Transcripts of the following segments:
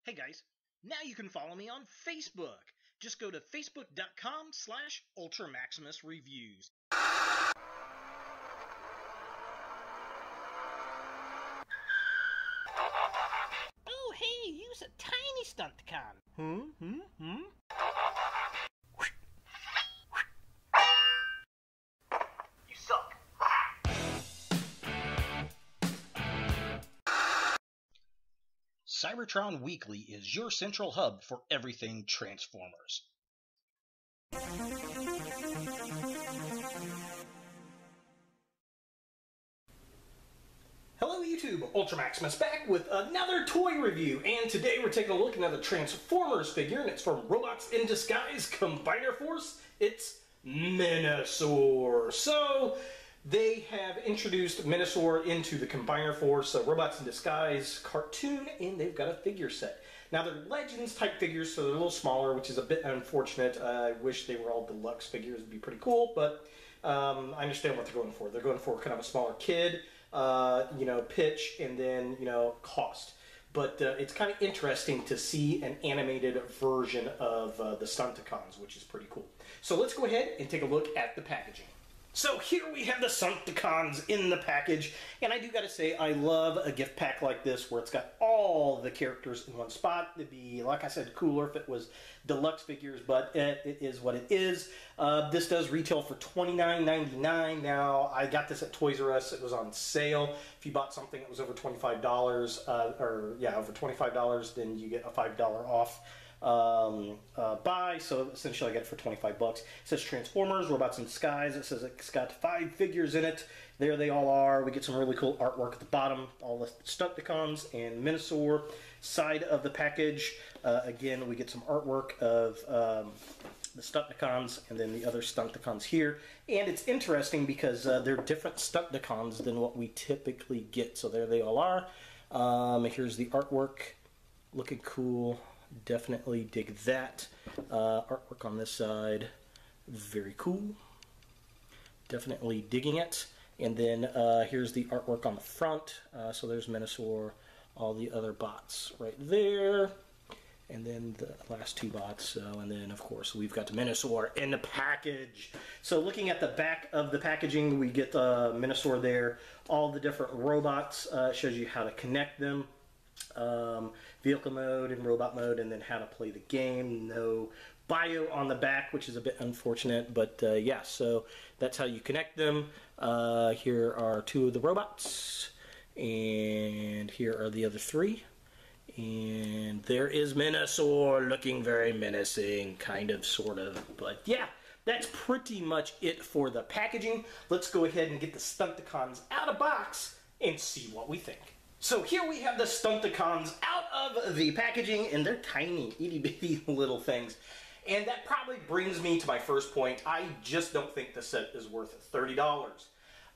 Hey guys, now you can follow me on Facebook. Just go to facebook.com/UltraMaximusReviews. Oh, hey, use a tiny stunt-con. You suck. Cybertron Weekly is your central hub for everything Transformers. Hello YouTube, UltraMaximus back with another toy review, and today we're taking a look at another Transformers figure, and it's from Robots in Disguise Combiner Force. It's Menasor. So, they have introduced Menasor into the Combiner Force Robots in Disguise cartoon, and they've got a figure set. Now they're Legends type figures, so they're a little smaller, which is a bit unfortunate. I wish they were all deluxe figures, it'd be pretty cool, but I understand what they're going for. They're going for kind of a smaller kid, pitch, and then, cost. But it's kind of interesting to see an animated version of the Stunticons, which is pretty cool. So let's go ahead and take a look at the packaging. So here we have the Stunticons in the package, and I do gotta say, I love a gift pack like this where it's got all the characters in one spot. It'd be, like I said, cooler if it was deluxe figures, but it is what it is. This does retail for $29.99. Now, I got this at Toys R Us. It was on sale. If you bought something that was over $25, over $25, then you get a $5 off buy, so essentially I get it for 25 bucks. It says Transformers, Robots in Disguise. It says it's got 5 figures in it. There they all are. We get some really cool artwork at the bottom, all the Stunticons and Menasor. Side of the package, again, we get some artwork of the Stunticons and then the other Stunticons here. And it's interesting because they're different Stunticons than what we typically get. So there they all are. Here's the artwork, looking cool. Definitely dig that. Artwork on this side, very cool. Definitely digging it. And then here's the artwork on the front. So there's Menasor, all the other bots right there. And then the last 2 bots. And then, of course, we've got the Menasor in the package. So looking at the back of the packaging, we get the Menasor there. All the different robots, shows you how to connect them. Vehicle mode and robot mode, and then how to play the game. No bio on the back, which is a bit unfortunate, but yeah, so that's how you connect them. Here are 2 of the robots, and here are the other 3. And there is Menasor, looking very menacing, kind of, sort of, but yeah, that's pretty much it for the packaging. Let's go ahead and get the Stunticons out of box and see what we think. So here we have the Stunticons out of the packaging, and they're tiny, itty-bitty little things. And that probably brings me to my first point. I just don't think the set is worth $30.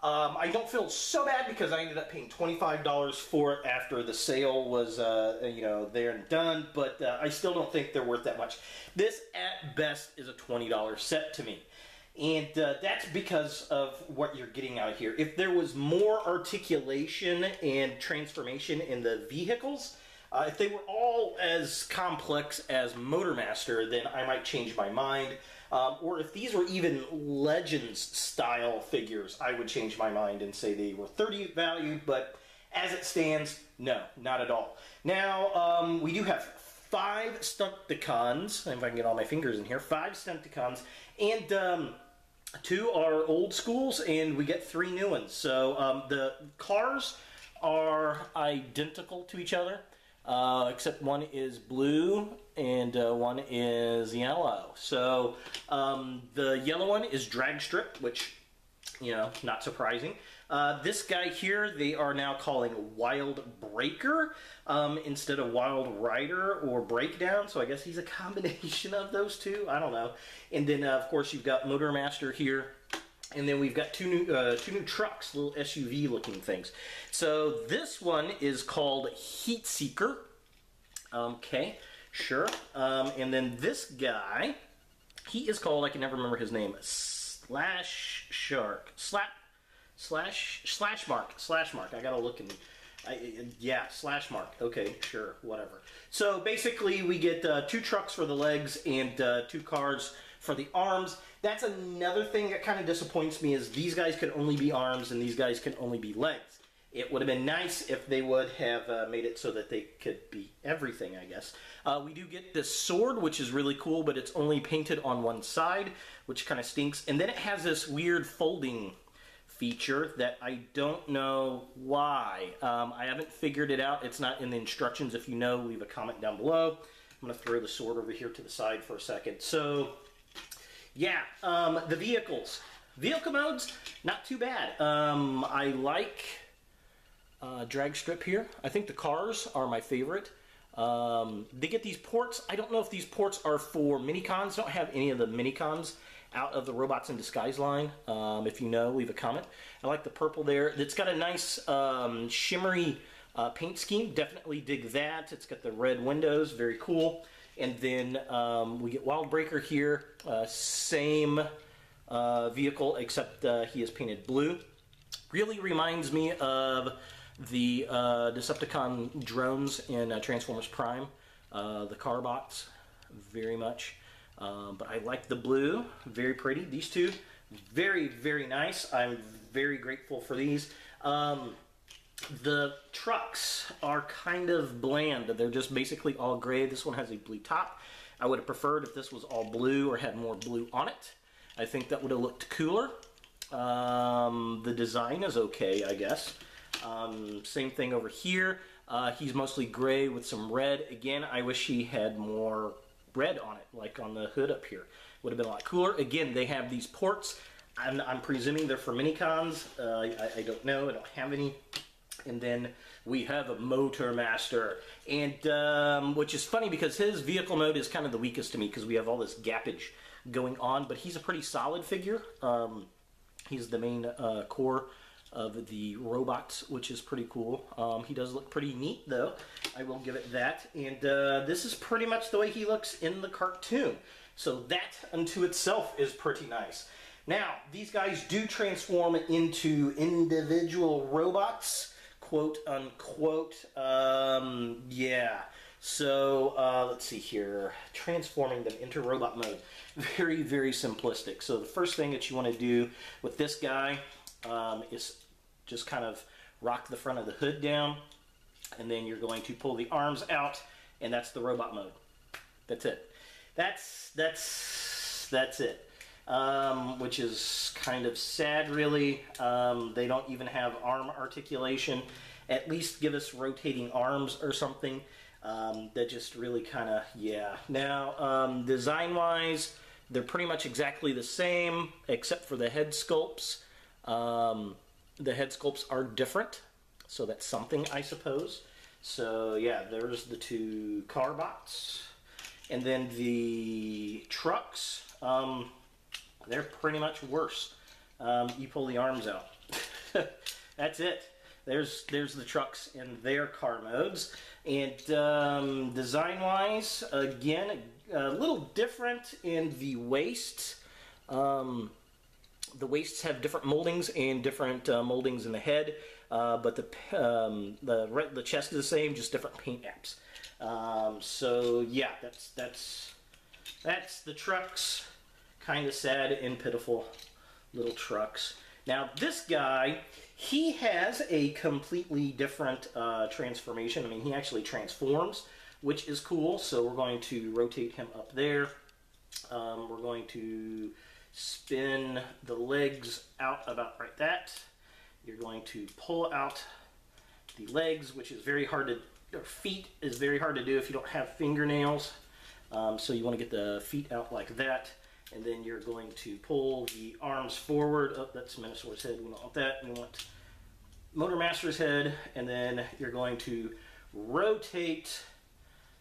I don't feel so bad because I ended up paying $25 for it after the sale was, there and done, but I still don't think they're worth that much. This, at best, is a $20 set to me. And that's because of what you're getting out here. If there was more articulation and transformation in the vehicles, if they were all as complex as Motormaster, then I might change my mind. Or if these were even Legends style figures, I would change my mind and say they were $30 valued, but as it stands, no, not at all. Now, we do have 5 Stunticons, if I can get all my fingers in here, 5 Stunticons, and 2 are old schools, and we get 3 new ones. So the cars are identical to each other, except one is blue and one is yellow. So the yellow one is drag strip, which, not surprising. This guy here, they are now calling Wild Breaker instead of Wild Rider or Breakdown, so I guess he's a combination of those 2. I don't know. And then, of course, you've got Motormaster here, and then we've got 2 new trucks, little SUV-looking things. So this one is called Heat Seeker. Okay, sure. And then this guy, he is called, I can never remember his name, Slash Mark. I gotta look and Yeah, slash mark. Okay, sure, whatever. So basically, we get 2 trucks for the legs and 2 cars for the arms. That's another thing that kind of disappoints me is these guys can only be arms and these guys can only be legs. It would have been nice if they would have made it so that they could be everything, I guess. We do get this sword, which is really cool, but it's only painted on one side, which kind of stinks. And then it has this weird folding feature that I don't know why. I haven't figured it out. It's not in the instructions. If you know, leave a comment down below. I'm going to throw the sword over here to the side for a second. So, yeah, the vehicles. Vehicle modes, not too bad. I like drag strip here. I think the cars are my favorite. They get these ports. I don't know if these ports are for minicons. Don't have any of the minicons out of the Robots in Disguise line. If you know, leave a comment. I like the purple there. It's got a nice shimmery paint scheme. Definitely dig that. It's got the red windows. Very cool. And then we get Wildbreaker here. Same vehicle, except he is painted blue. Really reminds me of the Decepticon drones in Transformers Prime. The Carbots, very much. But I like the blue, very pretty. These two, very, very nice. I'm very grateful for these. The trucks are kind of bland. They're just basically all gray. This one has a blue top. I would have preferred if this was all blue or had more blue on it. I think that would have looked cooler. The design is okay, I guess. Same thing over here. He's mostly gray with some red. Again, I wish he had more red on it, like on the hood up here. Would have been a lot cooler. Again, they have these ports. I'm presuming they're for minicons. I don't know. I don't have any. And then we have a Motor Master, and which is funny because his vehicle mode is kind of the weakest to me because we have all this gappage going on. But he's a pretty solid figure. He's the main core of the robots, which is pretty cool. He does look pretty neat, though. I will give it that. And this is pretty much the way he looks in the cartoon. So that unto itself is pretty nice. Now, these guys do transform into individual robots, quote unquote. Yeah. So, let's see here. Transforming them into robot mode. Very, very simplistic. So the first thing that you want to do with this guy is just kind of rock the front of the hood down, and then you're going to pull the arms out, and that's the robot mode. That's it. That's it. Which is kind of sad, really. They don't even have arm articulation. At least give us rotating arms or something. That just really kind of, yeah. Now, design-wise, they're pretty much exactly the same, except for the head sculpts. The head sculpts are different, so that's something, I suppose. So, yeah, there's the 2 car bots. And then the trucks, they're pretty much worse. You pull the arms out. That's it. There's the trucks in their car modes. And design-wise, again, a little different in the waists. The waists have different moldings and different moldings in the head, but the chest is the same, just different paint apps. So yeah, that's the trucks. Kind of sad and pitiful little trucks. Now this guy, he has a completely different transformation. I mean, he actually transforms, which is cool. So we're going to rotate him up there. We're going to spin the legs out about like that. You're going to pull out the legs, which is very hard to, or feet is very hard to do if you don't have fingernails. So you want to get the feet out like that. And then you're going to pull the arms forward. Oh, that's Menasor's head. We don't want that. We want Motor Master's head. And then you're going to rotate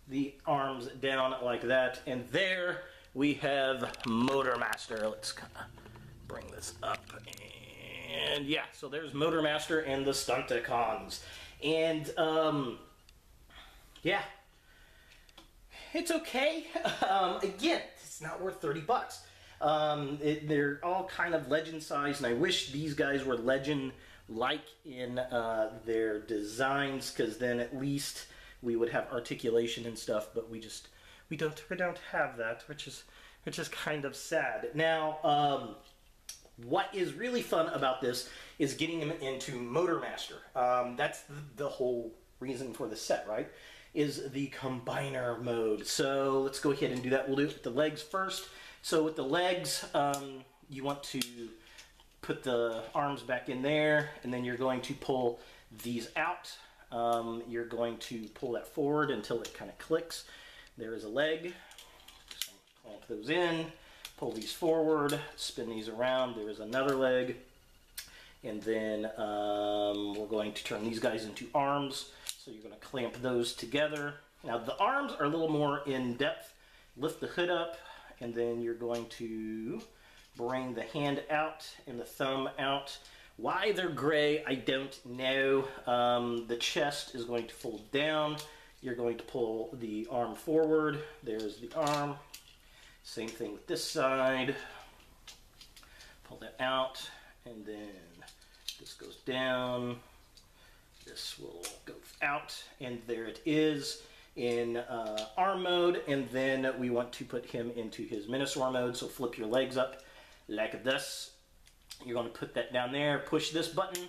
the arms down like that. And there we have Motor Master. Let's kind of bring this up. And yeah, so there's Motor Master and the Stunticons. And yeah, it's okay. Again, it's not worth 30 bucks. They're all kind of legend size, and I wish these guys were legend like in their designs, because then at least we would have articulation and stuff, but we don't have that, which is kind of sad. Now, what is really fun about this is getting him into Motor Master. That's the whole reason for the set, right? Is the combiner mode. So let's go ahead and do that. We'll do it with the legs first. So with the legs, you want to put the arms back in there, and then you're going to pull these out. You're going to pull that forward until it kind of clicks. There is a leg. So clamp those in, pull these forward, spin these around. There is another leg. And then we're going to turn these guys into arms. So you're going to clamp those together. Now the arms are a little more in depth. Lift the hood up, and then you're going to bring the hand out and the thumb out. Why they're gray, I don't know. The chest is going to fold down. You're going to pull the arm forward. There's the arm. Same thing with this side. Pull that out, and then this goes down. This will go out, and there it is in arm mode. And then we want to put him into his Menasor mode, so flip your legs up like this. You're going to put that down there, push this button,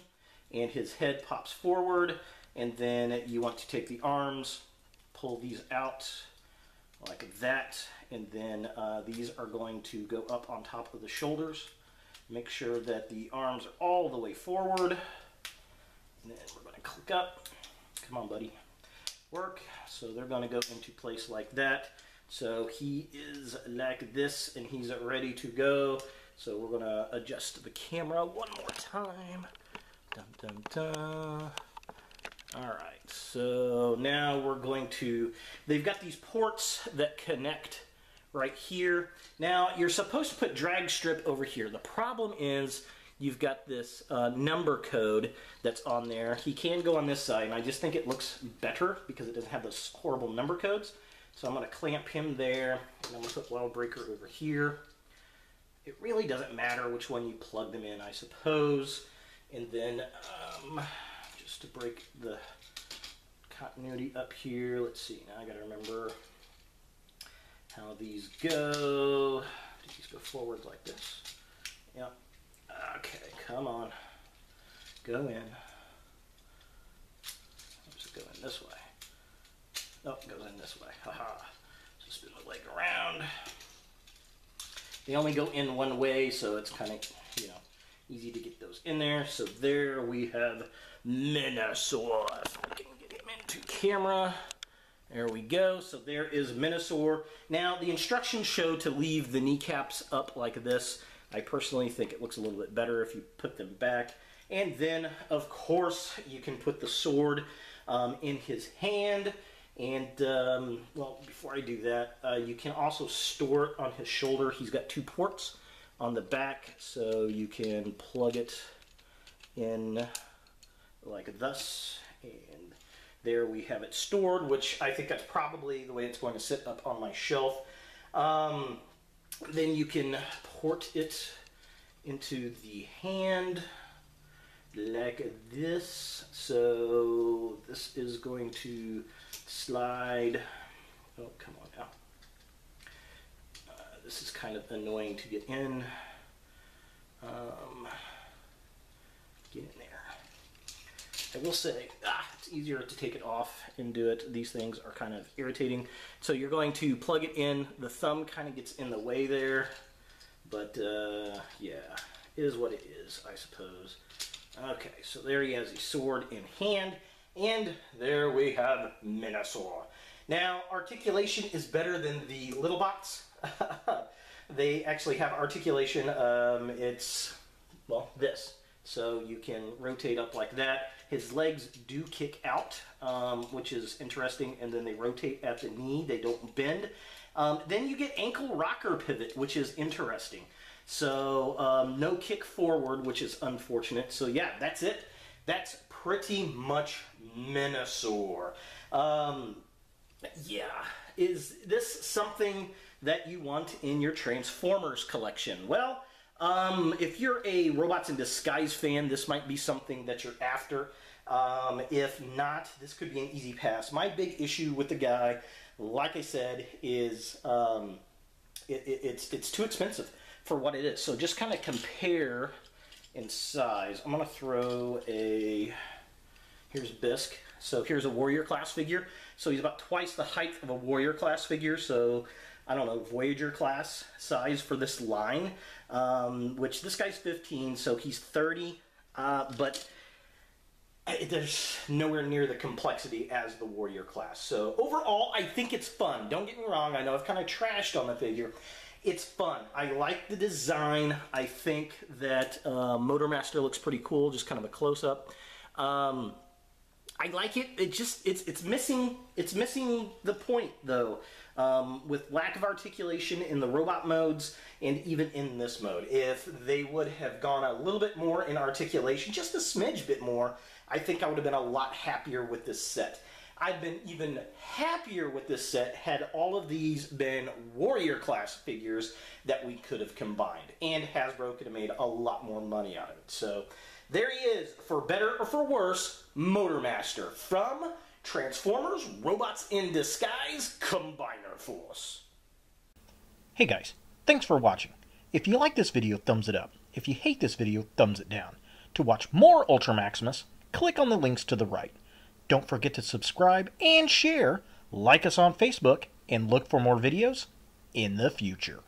and his head pops forward. And then you want to take the arms, pull these out like that, and then these are going to go up on top of the shoulders. Make sure that the arms are all the way forward. And then we're going to click up. Come on, buddy. Work. So they're going to go into place like that. So he is like this, and he's ready to go. So we're going to adjust the camera one more time. Dun, dun, dun. Alright, so now we're going to, they've got these ports that connect right here. Now, you're supposed to put drag strip over here. The problem is you've got this number code that's on there. He can go on this side, and I just think it looks better because it doesn't have those horrible number codes. So I'm going to clamp him there, and I'm going to put Wild Breaker over here. It really doesn't matter which one you plug them in, I suppose. And then, just to break the continuity up here, let's see, now I got to remember how these go. These go forward like this. Yep. Okay, come on. Go in. Oops, it goes in this way. Oh, it goes in this way. Haha. So spin the leg around. They only go in one way, so it's kind of, easy to get those in there. So there we have Menasor. If we can get him into camera. There we go. So there is Menasor. Now, the instructions show to leave the kneecaps up like this. I personally think it looks a little bit better if you put them back. And then, of course, you can put the sword in his hand. And, well, before I do that, you can also store it on his shoulder. He's got two ports on the back, so you can plug it in like this. And there we have it stored, which I think that's probably the way it's going to sit up on my shelf. Then you can port it into the hand like this. So this is going to slide. Oh, come on now. This is kind of annoying to get in. Get in there. I will say, it's easier to take it off and do it. These things are kind of irritating. So you're going to plug it in. The thumb kind of gets in the way there. But, yeah, is what it is, I suppose. Okay, so there he has his sword in hand. And there we have Menasor. Now, articulation is better than the little bots. They actually have articulation. It's, well, this. So you can rotate up like that. His legs do kick out, which is interesting, and then they rotate at the knee. They don't bend. Then you get ankle rocker pivot, which is interesting. So no kick forward, which is unfortunate. So yeah, that's it. That's pretty much Menasor. Yeah, is this something that you want in your Transformers collection? Well, If you're a Robots in Disguise fan, this might be something that you're after. If not, this could be an easy pass. My big issue with the guy, like I said, is it's too expensive for what it is. So just kind of compare in size. I'm going to throw here's Bisque. So here's a Warrior class figure. So he's about twice the height of a Warrior class figure. So I don't know, Voyager class size for this line, which this guy's 15, so he's 30, but there's nowhere near the complexity as the Warrior class. So overall, I think it's fun. Don't get me wrong, I know I've kind of trashed on the figure. It's fun. I like the design. I think that Motormaster looks pretty cool, just kind of a close-up. I like it. It's missing the point though, with lack of articulation in the robot modes and even in this mode. If they would have gone a little bit more in articulation, just a smidge bit more, I think I would have been a lot happier with this set. I've been even happier with this set had all of these been Warrior class figures that we could have combined, and Hasbro could have made a lot more money out of it. So there he is, for better or for worse, Motormaster from Transformers Robots in Disguise Combiner Force. Hey guys, thanks for watching. If you like this video, thumbs it up. If you hate this video, thumbs it down. To watch more Ultra Maximus, click on the links to the right. Don't forget to subscribe and share, like us on Facebook, and look for more videos in the future.